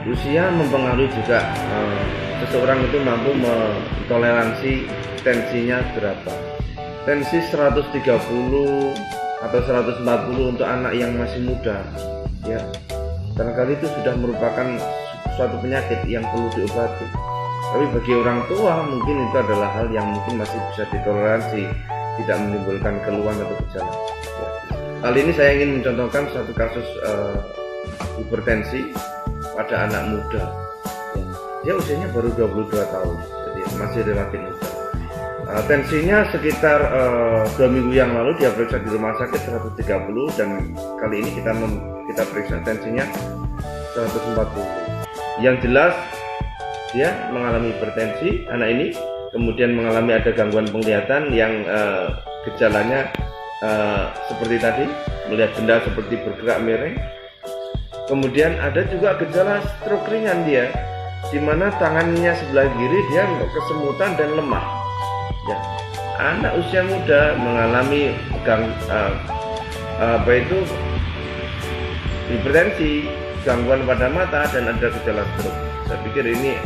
Usia mempengaruhi juga, seseorang itu mampu mentoleransi tensinya berapa. Tensi 130 atau 140 untuk anak yang masih muda, ya, barangkali itu sudah merupakan suatu penyakit yang perlu diobati. Tapi bagi orang tua mungkin itu adalah hal yang mungkin masih bisa ditoleransi, tidak menimbulkan keluhan atau gejala. Hal ini saya ingin mencontohkan satu kasus hipertensi pada anak muda. Dia usianya baru 22 tahun, jadi masih relatif muda. Tensinya sekitar 2 minggu yang lalu dia periksa di rumah sakit 130, dan kali ini kita periksa tensinya 140. Yang jelas dia mengalami hipertensi, anak ini kemudian mengalami ada gangguan penglihatan yang gejalanya seperti tadi, melihat benda seperti bergerak miring. Kemudian ada juga gejala stroke ringan dia, di mana tangannya sebelah kiri dia kesemutan dan lemah. Ya, anak usia muda mengalami hipertensi, gangguan pada mata, dan ada gejala stroke. Saya pikir ini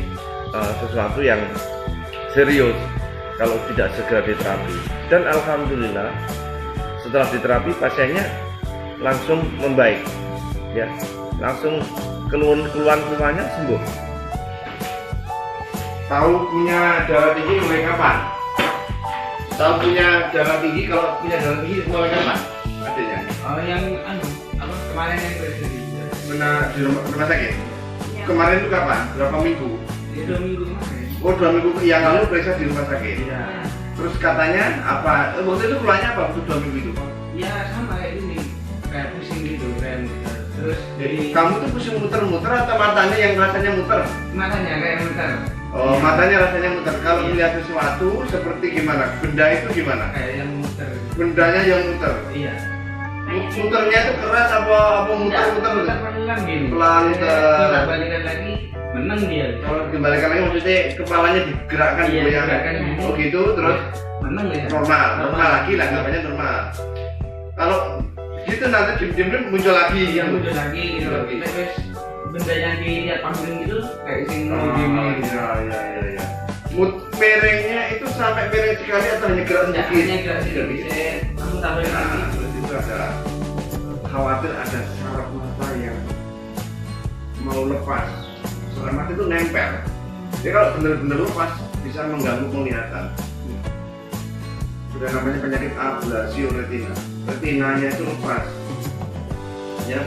sesuatu yang serius kalau tidak segera diterapi. Dan alhamdulillah setelah diterapi pasiennya langsung membaik, ya, langsung keluhan-keluhannya sembuh. Tahu punya darah tinggi mulai kapan? Tahu punya darah tinggi, kalau punya darah tinggi mulai kapan? Adanya? Yang kemarin yang Pernah di rumah sakit? Ya. Kemarin itu kapan? Berapa minggu? Ya, 2 minggu kemarin. Oh, 2 minggu yang lalu periksa di rumah sakit? Iya. Terus katanya apa? Waktu itu keluarnya apa waktu 2 minggu itu? Ya sama kayak ini, kayak pusing gitu kan. Terus jadi kamu tuh pusing muter-muter atau matanya yang rasanya muter? Matanya kayak muter. Oh, matanya rasanya muter. Kalau melihat sesuatu seperti gimana? Benda itu gimana? Kayak yang muter. Bendanya yang muter? Iya. Muternya itu keras apa muter-muter? Pelan gini. Pelan. Kita balikan lagi, menang dia. Kalau dibalikan lagi maksudnya kepalanya digerakkan iya, goyangkan. Oh gitu, terus menang ya. Normal lagi lah, namanya normal. Kalau gitu nanti diem-diem muncul lagi. Iya, muncul lagi gitu. Terus benda yang dilihat panggung gitu kayak sing gini. Iya. Miringnya itu sampai miring sekali atau hanya gerak sedikit? Hanya gerak sedikit. Kamu tambahin lagi. Itu ada khawatir ada saraf mata yang mau lepas. Saraf mata itu nempel. Jadi kalau benar-benar lepas bisa mengganggu penglihatan. Sudah namanya penyakit ablasio retina. Retinanya itu lepas. Ya,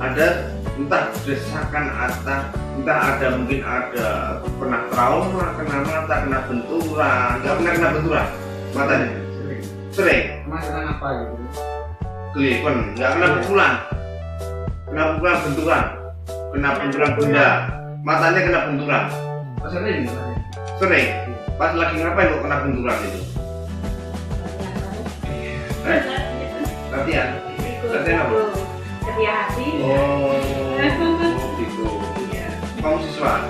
ada entah desakan atas, entah ada mungkin ada pernah trauma, kena mata, kena benturan. Nggak pernah kena benturan matanya? Sering. Masalah apa gitu? Kelipan, nggak kena pukulan, benturan, kena benturan benda, matanya kena benturan. Sering. Sering. Pas lagi ngapain kok kena benturan itu? Latihan apa? Hati. Oh gitu. Kamu siswa?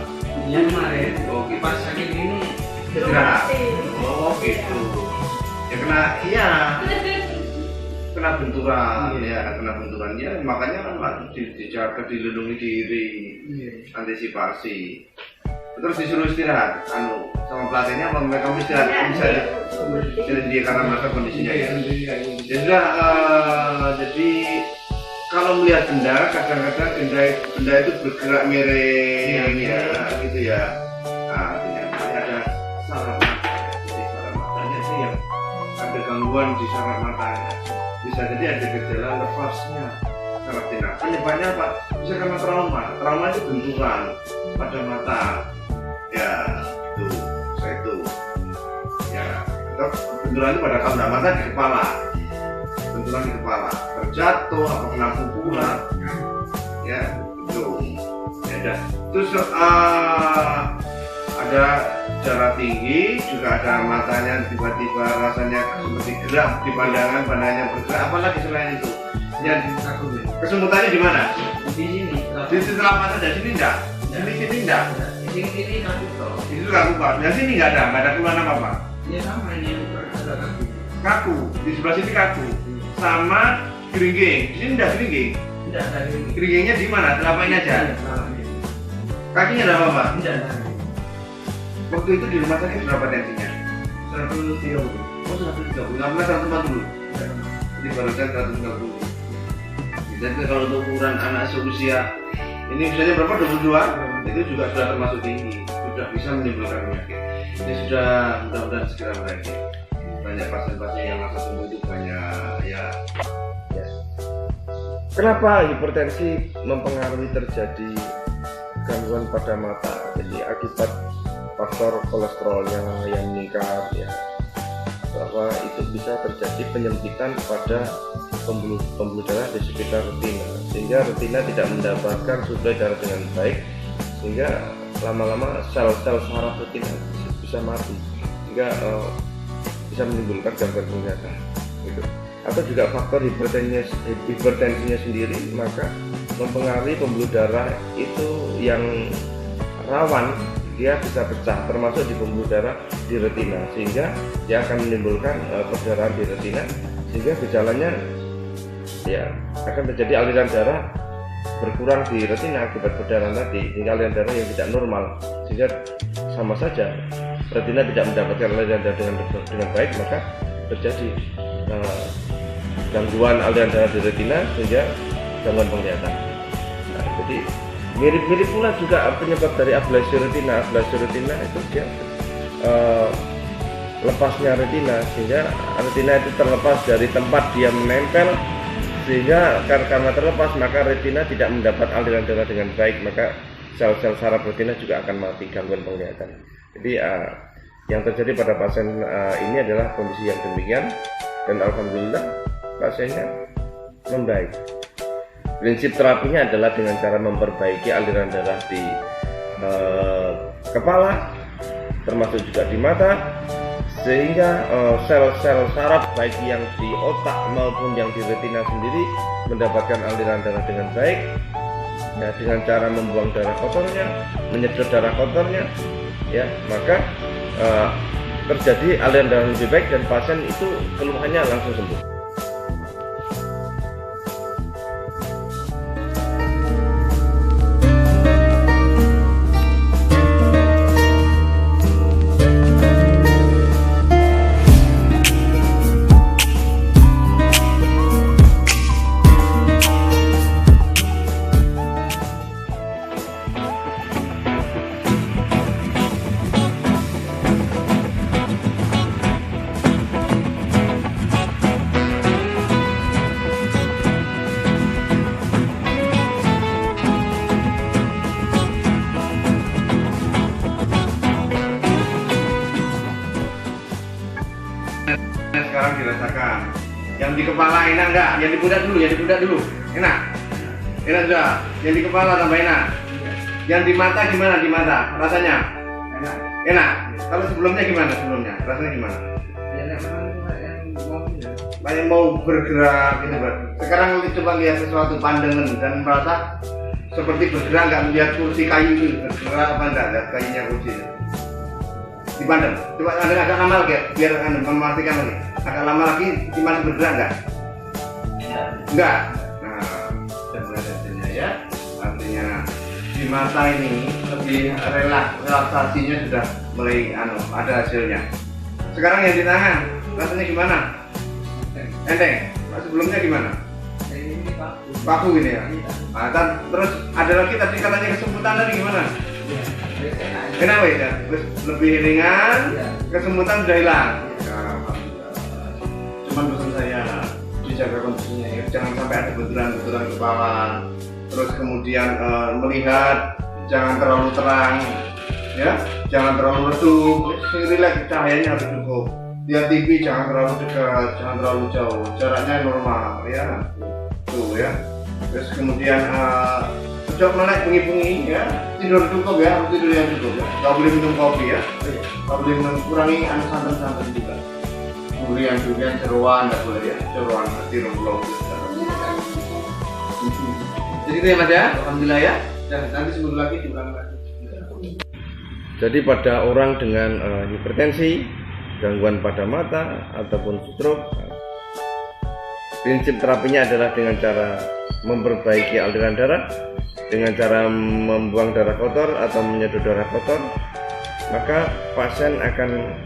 Iya kemarin. Oh gitu. Pas sakit ini. Istirahat. Oh gitu. Ya kena benturan, ya kena benturan ya, makanya kan dijaga, dilindungi diri, antisipasi. Terus disuruh istirahat, sama pelatihnya apa mereka istirahat bisa dia karena merasa kondisinya ya. Ya sudah, jadi kalau melihat benda, kadang-kadang benda itu bergerak miring ya, gitu ya. Nah, ada saraf mata, jadi saraf matanya itu yang ada gangguan di saraf matanya. Bisa jadi ada gejala lepasnya saraf retina. Penyebabnya apa? Bisa karena trauma itu benturan pada mata. Ya, itu ya, benturan itu pada kandang mata di kepala, benturan di kepala, terjatuh apa kena pukulan, ya itu, ya dah. Terus ada darah tinggi, juga ada matanya tiba-tiba rasanya seperti gerak di pandangnya bergerak, apalagi selain itu. Ya, kesemutannya di mana? Di sini. Di setelah mata dan sini enggak? Sini enggak? Ini kaku toh. Itu kaku pak. Dan sini nggak ada keluhan apa-apa. Ya sama ini ada kaku. Kaku di sebelah sini kaku. Sama geringging. Di sini enggak geringging. Tidak ada geringging. Geringgingnya di mana? Telapaknya aja. Kakinya ada apa, Pak? Tidak ada. Waktu itu di rumah sakit berapa tensinya? 130. Oh, 130, nggak pernah 140. Jadi barusan 130. Jadi kalau untuk ukuran anak seusia ini usianya berapa? 22, itu juga sudah termasuk tinggi, sudah bisa menimbulkan penyakit. Ini sudah mudah-mudahan segera berakhir. Banyak pasien-pasien yang langsung sembuh itu banyak ya. Kenapa hipertensi mempengaruhi terjadi gangguan pada mata? Jadi akibat faktor kolesterolnya yang meningkat ya, bahwa itu bisa terjadi penyempitan pada pembuluh darah di sekitar retina, sehingga retina tidak mendapatkan suplai darah dengan baik, sehingga lama-lama sel-sel saraf retina bisa mati, sehingga bisa menimbulkan gangguan penglihatan gitu. Atau juga faktor hipertensinya sendiri maka mempengaruhi pembuluh darah itu yang rawan, dia bisa pecah termasuk di pembuluh darah di retina, sehingga dia akan menimbulkan perdarahan di retina, sehingga gejalanya ya akan terjadi aliran darah berkurang di retina akibat perdarahan tadi, sehingga aliran darah yang tidak normal, sehingga sama saja retina tidak mendapatkan aliran darah dengan baik, maka terjadi gangguan aliran darah di retina sehingga gangguan penglihatan. Nah, jadi mirip-mirip pula juga penyebab dari ablasi retina. Ablasi retina itu dia lepasnya retina, sehingga retina itu terlepas dari tempat dia menempel, sehingga karena terlepas maka retina tidak mendapat aliran darah dengan baik, maka sel-sel saraf retina juga akan mati, gangguan penglihatan. Jadi yang terjadi pada pasien ini adalah kondisi yang demikian, dan alhamdulillah pasiennya membaik. Prinsip terapinya adalah dengan cara memperbaiki aliran darah di kepala, termasuk juga di mata, sehingga sel-sel saraf baik yang di otak maupun yang di retina sendiri mendapatkan aliran darah dengan baik, ya, dengan cara membuang darah kotornya, menyedot darah kotornya, ya, maka terjadi aliran darah lebih baik dan pasien itu keluhannya langsung sembuh. Sekarang dirasakan. Yang di kepala enak enggak? Yang di pundak dulu, enak sudah. Yang di kepala tambah enak. Yang di mata gimana? Di mata rasanya enak. Kalau sebelumnya gimana? Rasanya gimana? Banyak mau bergerak gitu, Bro. Sekarang coba lihat sesuatu pandangan dan merasa seperti bergerak, nggak melihat kursi kayu itu bergerak apa enggak? Lihat kayunya kursi itu dipandang. Coba agak lama lagi, biar Anda memastikan lagi. Agak lama lagi masih bergerak enggak? Enggak. Nah, sudah mulai hasilnya ya. Artinya di mata ini lebih relaksasinya sudah mulai ada hasilnya. Sekarang yang di tangan rasanya gimana? Enteng. Sebelumnya gimana? Paku gini ya. Nah, terus ada lagi tadi katanya kesembutan tadi gimana? Enak ya, terus lebih ringan, kesemutan sudah hilang. Cuman pesan saya dijaga kondisinya ya, jangan sampai ada benturan-benturan kepala. Terus kemudian melihat jangan terlalu terang, ya, jangan terlalu redup, relax, cahayanya harus cukup. Lihat TV jangan terlalu dekat, jangan terlalu jauh, jaraknya normal, ya, tuh ya. Terus kemudian coba melek bunyi-bunyi ya, tidur cukup ya, harus tidur yang cukup ya. Gak boleh minum kopi ya, gak boleh kurangi santan-santan juga. Durian, seruan gak boleh ya, seruan tidur pulau. Jadi itu ya Mas ya, alhamdulillah ya. Dan nanti sembuh lagi diulang lagi. Jadi pada orang dengan hipertensi, gangguan pada mata ataupun stroke, prinsip terapinya adalah dengan cara memperbaiki aliran darah dengan cara membuang darah kotor atau menyedot darah kotor, maka pasien akan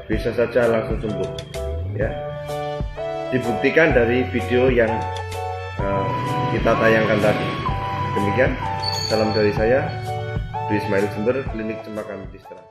bisa saja langsung sembuh. Ya, dibuktikan dari video yang kita tayangkan tadi. Demikian, salam dari saya, Dwi Ismail Jember, Klinik Cempaka Medistra.